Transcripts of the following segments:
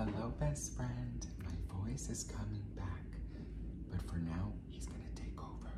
Hello, best friend. My voice is coming back, but for now, he's gonna take over.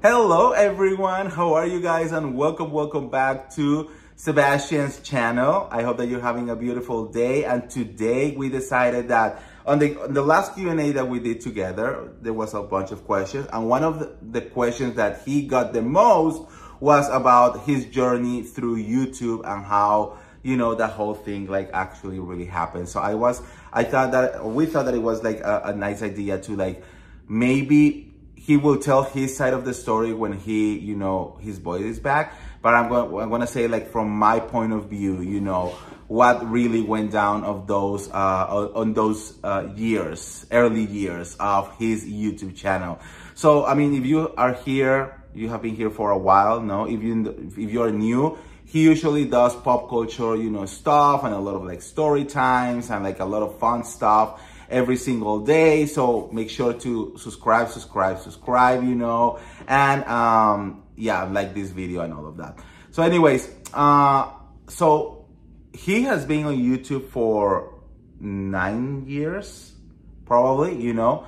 Hello, everyone. How are you guys? And welcome back to Sebastian's channel. I hope that you're having a beautiful day. And today we decided that on the last Q&A that we did together, there was a bunch of questions. And one of the questions that he got the most was about his journey through YouTube and how, you know, that whole thing like actually really happened. So we thought that it was like a nice idea to like, maybe he will tell his side of the story when he, you know, his voice is back. But I'm going to say, like, from my point of view, you know, what really went down of those, on those early years of his YouTube channel. So, I mean, if you are here, you have been here for a while, no? If you're new, he usually does pop culture, you know, stuff and a lot of like story times and like a lot of fun stuff every single day. So make sure to subscribe, you know, and yeah, like this video and all of that. So anyways, so he has been on YouTube for 9 years, probably, you know.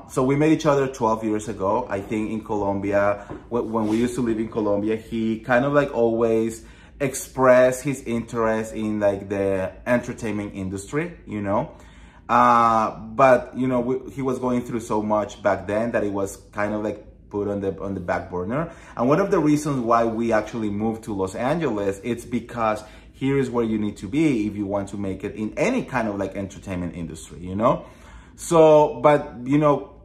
So we met each other 12 years ago, I think, in Colombia. When we used to live in Colombia, he kind of like always expressed his interest in like the entertainment industry, you know. But you know, he was going through so much back then that it was kind of like put on the back burner. And one of the reasons why we actually moved to Los Angeles, it's because here is where you need to be if you want to make it in any kind of like entertainment industry, you know. So, but you know,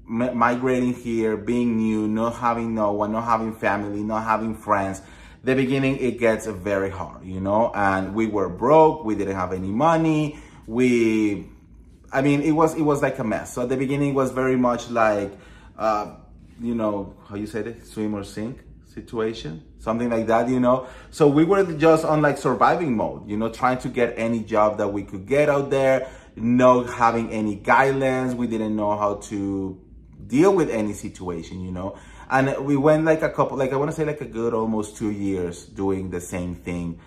migrating here, being new, not having no one, not having family, not having friends, the beginning, it gets very hard, you know. And we were broke, we didn't have any money. I mean, it was like a mess. So at the beginning, it was very much like, you know, how you say it, swim or sink situation, something like that, you know. So we were just on like surviving mode, you know, trying to get any job that we could get out there, not having any guidelines. We didn't know how to deal with any situation, you know. And we went like I want to say like a good almost 2 years doing the same thing,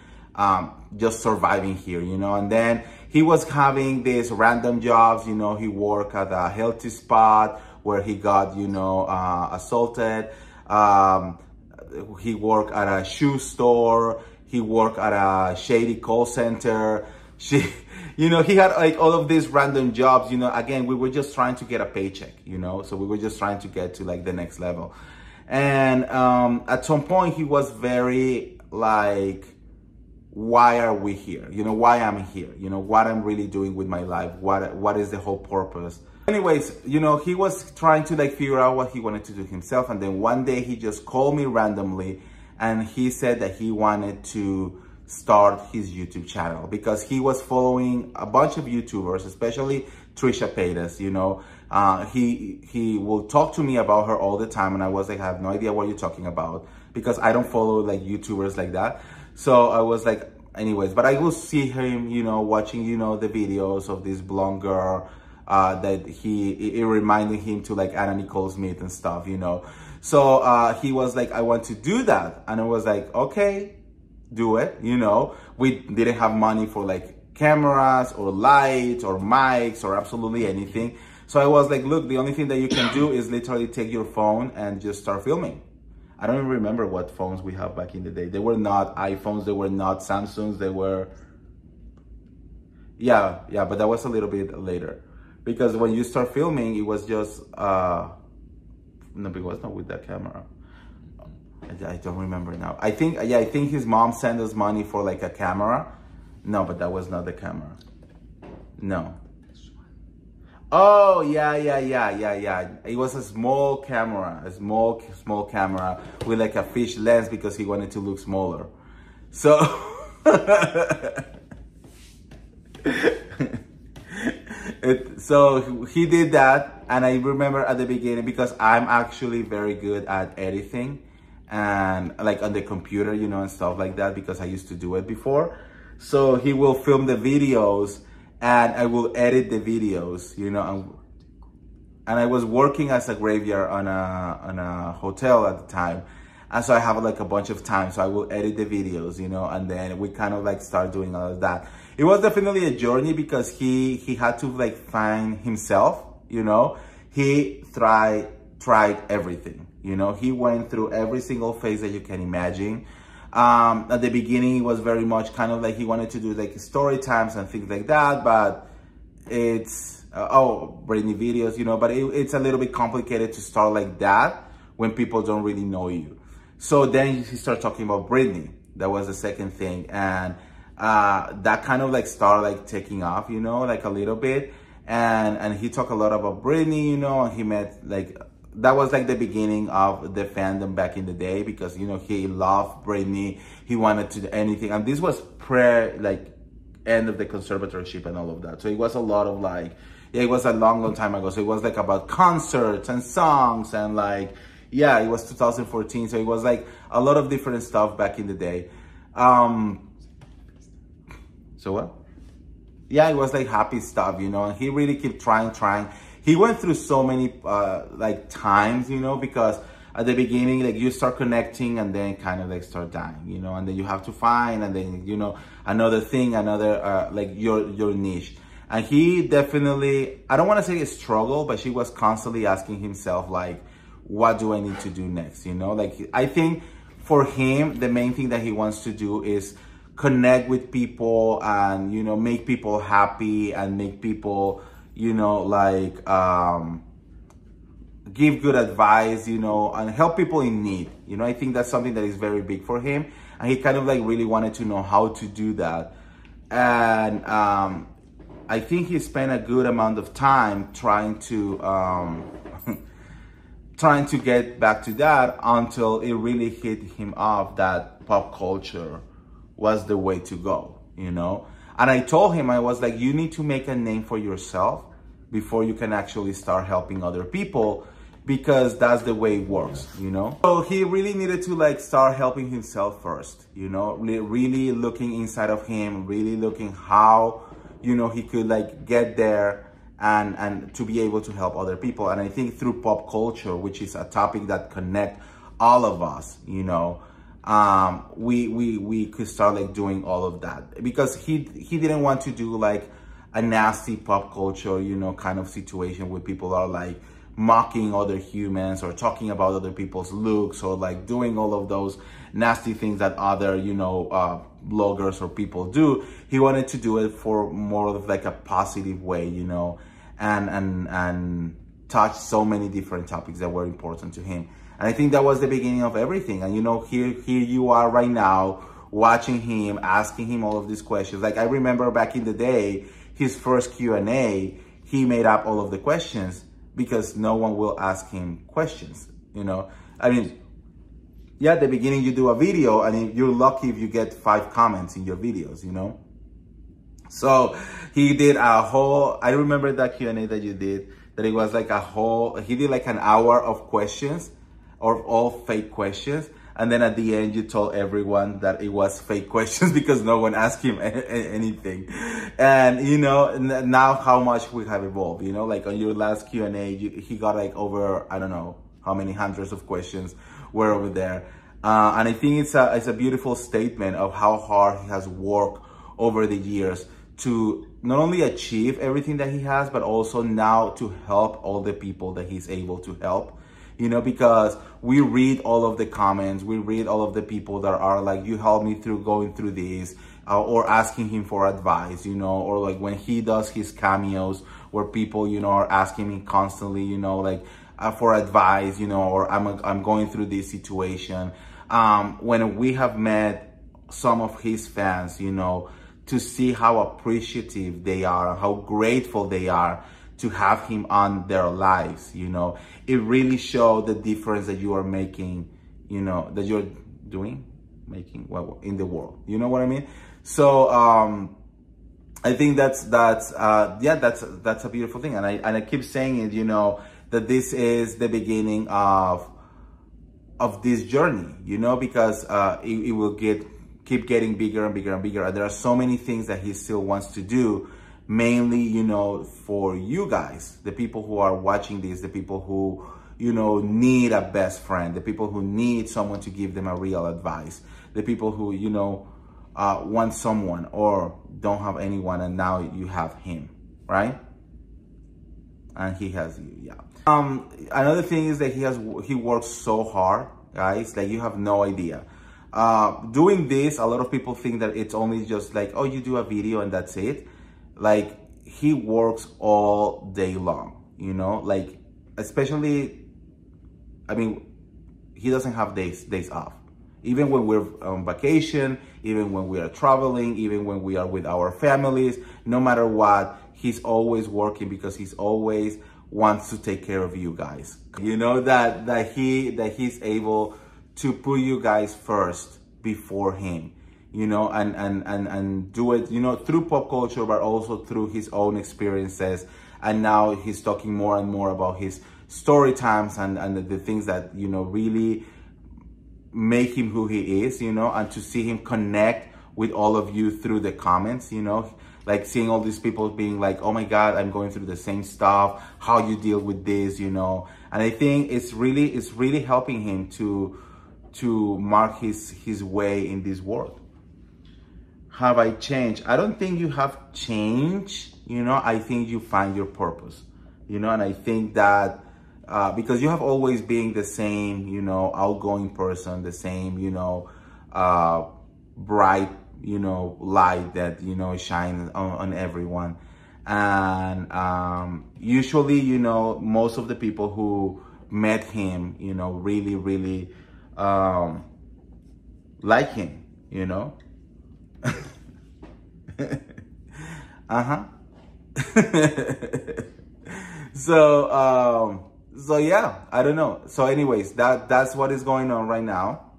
just surviving here, you know. And then he was having these random jobs, you know. He worked at a healthy spot where he got, you know, assaulted. He worked at a shoe store. He worked at a shady call center. You know, he had like all of these random jobs, you know. Again, we were just trying to get a paycheck, you know. So we were just trying to get to like the next level. And at some point he was very like, why are we here? You know, why I'm here? You know, what I'm really doing with my life? What is the whole purpose? Anyways, you know, he was trying to like figure out what he wanted to do himself. And then one day he just called me randomly and he said that he wanted to start his YouTube channel because he was following a bunch of YouTubers, especially Trisha Paytas, you know. He will talk to me about her all the time. And I was like, I have no idea what you're talking about because I don't follow like YouTubers like that. So I was like, anyways, but I will see him, you know, watching, you know, the videos of this blonde girl that it reminded him to like Anna Nicole Smith and stuff, you know. So he was like, I want to do that. And I was like, okay, do it, you know. We didn't have money for like cameras or lights or mics or absolutely anything. So I was like, look, the only thing that you can do is literally take your phone and just start filming. I don't even remember what phones we have back in the day. They were not iPhones, they were not Samsungs, they were, yeah, but that was a little bit later. Because when you start filming, it was just, no, it was not with that camera. I don't remember now. I think his mom sent us money for like a camera. No, but that was not the camera. No. Oh, yeah. It was a small camera, a small camera with like a fish lens because he wanted to look smaller. So, so he did that. And I remember at the beginning, because I'm actually very good at editing and like on the computer, you know, and stuff like that, because I used to do it before. So he will film the videos and I will edit the videos, you know. And I was working as a graveyard on a hotel at the time. And so I have like a bunch of time, so I will edit the videos, you know, and then we kind of like start doing all of that. It was definitely a journey because he had to like find himself, you know. He tried everything, you know. He went through every single phase that you can imagine. At the beginning, it was very much kind of like he wanted to do like story times and things like that, but it's, Britney videos, you know, but it's a little bit complicated to start like that when people don't really know you. So then he started talking about Britney. That was the second thing. And that kind of like started like taking off, you know, like a little bit. And he talked a lot about Britney, you know, and he met like, that was like the beginning of the fandom back in the day because, you know, he loved Britney. He wanted to do anything. And this was end of the conservatorship and all of that. So it was a lot of like, yeah, it was a long time ago. So it was like about concerts and songs and like, yeah, it was 2014. So it was like a lot of different stuff back in the day. So what? Yeah, it was like happy stuff, you know, and he really kept trying. He went through so many like times, you know, because at the beginning, like you start connecting and then kind of like start dying, you know, and then you have to find and then, you know, another thing, another like your niche. And he definitely, I don't want to say a struggle, but he was constantly asking himself like, what do I need to do next? You know, like I think for him, the main thing that he wants to do is connect with people and, you know, make people happy and make people, you know, like give good advice, you know, and help people in need. You know, I think that's something that is very big for him. And he kind of like really wanted to know how to do that. And I think he spent a good amount of time trying to get back to that until it really hit him off that pop culture was the way to go, you know? And I told him, I was like, you need to make a name for yourself before you can actually start helping other people, because that's the way it works, you know? So he really needed to like start helping himself first, you know? Really looking inside of him, really looking how, you know, he could like get there and to be able to help other people. And I think through pop culture, which is a topic that connects all of us, you know, we could start like doing all of that, because he didn't want to do like a nasty pop culture, you know, kind of situation where people are like mocking other humans or talking about other people's looks or like doing all of those nasty things that other, you know, bloggers or people do. He wanted to do it for more of like a positive way, you know, and touch so many different topics that were important to him. And I think that was the beginning of everything. And, you know, here you are right now watching him, asking him all of these questions. Like, I remember back in the day, his first Q&A, he made up all of the questions because no one will ask him questions, you know. I mean, yeah, at the beginning you do a video and you're lucky if you get 5 comments in your videos, you know. So he did a whole, I remember that Q&A that you did, that it was like he did like an hour of questions, or all fake questions. And then at the end, you told everyone that it was fake questions because no one asked him anything. And, you know, now how much we have evolved, you know, like on your last Q&A, he got like over, I don't know how many hundreds of questions were over there. And I think it's a beautiful statement of how hard he has worked over the years to not only achieve everything that he has, but also now to help all the people that he's able to help. You know, because we read all of the comments, we read all of the people that are like, you helped me through going through this, or asking him for advice, you know, or like when he does his cameos where people, you know, are asking me constantly, you know, like for advice, you know, or I'm going through this situation. When we have met some of his fans, you know, to see how appreciative they are and how grateful they are to have him on their lives, you know, it really showed the difference that you are making, you know, that you're making in the world. You know what I mean? So I think that's a beautiful thing, and I keep saying it, you know, that this is the beginning of this journey, you know, because it will keep getting bigger and bigger and bigger, and there are so many things that he still wants to do. Mainly, you know, for you guys, the people who are watching this, the people who, you know, need a best friend, the people who need someone to give them a real advice, the people who, you know, want someone or don't have anyone, and now you have him, right? And he has you, yeah. Another thing is that he works so hard, guys, that you have no idea. Doing this, a lot of people think that it's only just like, oh, you do a video and that's it. Like, he works all day long, you know, like, especially, I mean, he doesn't have days off. Even when we're on vacation, even when we are traveling, even when we are with our families, no matter what, he's always working because he's always wants to take care of you guys. You know, that he's able to put you guys first before him, you know, and do it, you know, through pop culture, but also through his own experiences. And now he's talking more and more about his story times and the things that, you know, really make him who he is, you know, and to see him connect with all of you through the comments, you know, like seeing all these people being like, oh my God, I'm going through the same stuff, how you deal with this, you know. And I think it's really helping him to mark his way in this world. Have I changed? I don't think you have changed, you know. I think you find your purpose, you know, and I think that because you have always been the same, you know, outgoing person, the same, you know, bright, you know, light that, you know, shines on everyone. And usually, you know, most of the people who met him, you know, really like him, you know. So yeah, I don't know. So anyways, that's what is going on right now.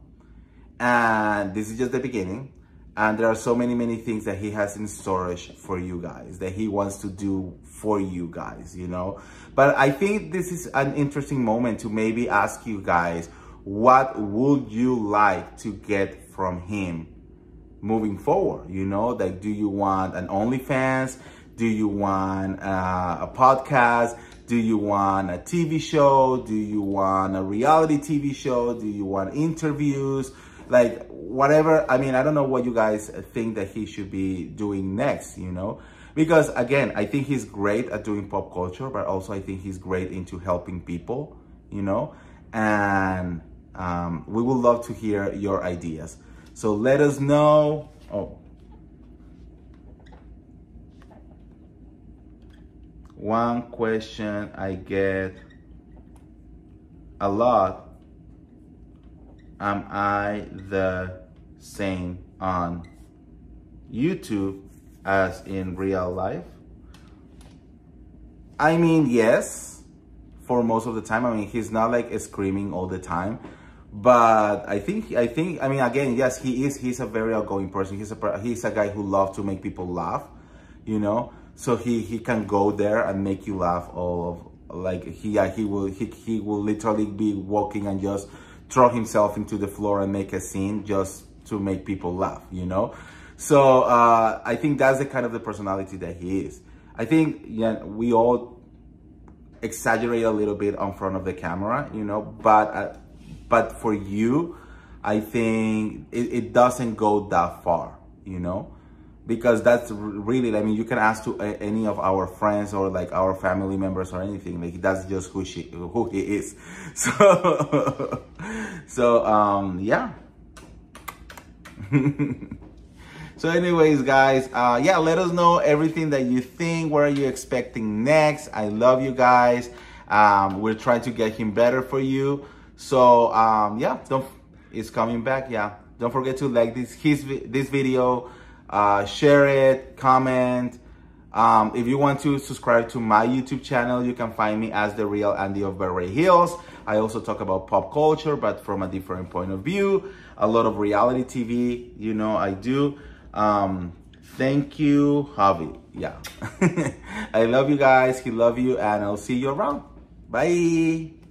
And this is just the beginning. And there are so many things that he has in storage for you guys, that he wants to do for you guys, you know. But I think this is an interesting moment to maybe ask you guys, what would you like to get from him moving forward? You know, like, do you want an OnlyFans? Do you want a podcast? Do you want a TV show? Do you want a reality TV show? Do you want interviews? Like, whatever. I mean, I don't know what you guys think that he should be doing next, you know? Because again, I think he's great at doing pop culture, but also I think he's great into helping people, you know? And we would love to hear your ideas. So let us know. Oh. One question I get a lot: am I the same on YouTube as in real life? I mean, yes, for most of the time. I mean, he's not like screaming all the time, but I think, I mean, again, yes, he's a very outgoing person. He's a guy who loves to make people laugh, you know? So he can go there and make you laugh all of, like, he will literally be walking and just throw himself into the floor and make a scene just to make people laugh, you know? So I think that's the kind of the personality that he is. I think, yeah, we all exaggerate a little bit on front of the camera, you know, but for you, I think it doesn't go that far, you know? Because that's really, I mean, you can ask to any of our friends or like our family members or anything. Like, that's just who he is. So, yeah. So anyways, guys, yeah, let us know everything that you think. What are you expecting next? I love you guys. We're trying to get him better for you. So, yeah, it's coming back. Yeah. Don't forget to like this video. Share it, comment. If you want to subscribe to my YouTube channel, you can find me as The Real Andy of Beverly Hills. I also talk about pop culture, but from a different point of view. A lot of reality TV, you know, I do. Thank you, Hubby. Yeah. I love you guys. He love you, and I'll see you around. Bye.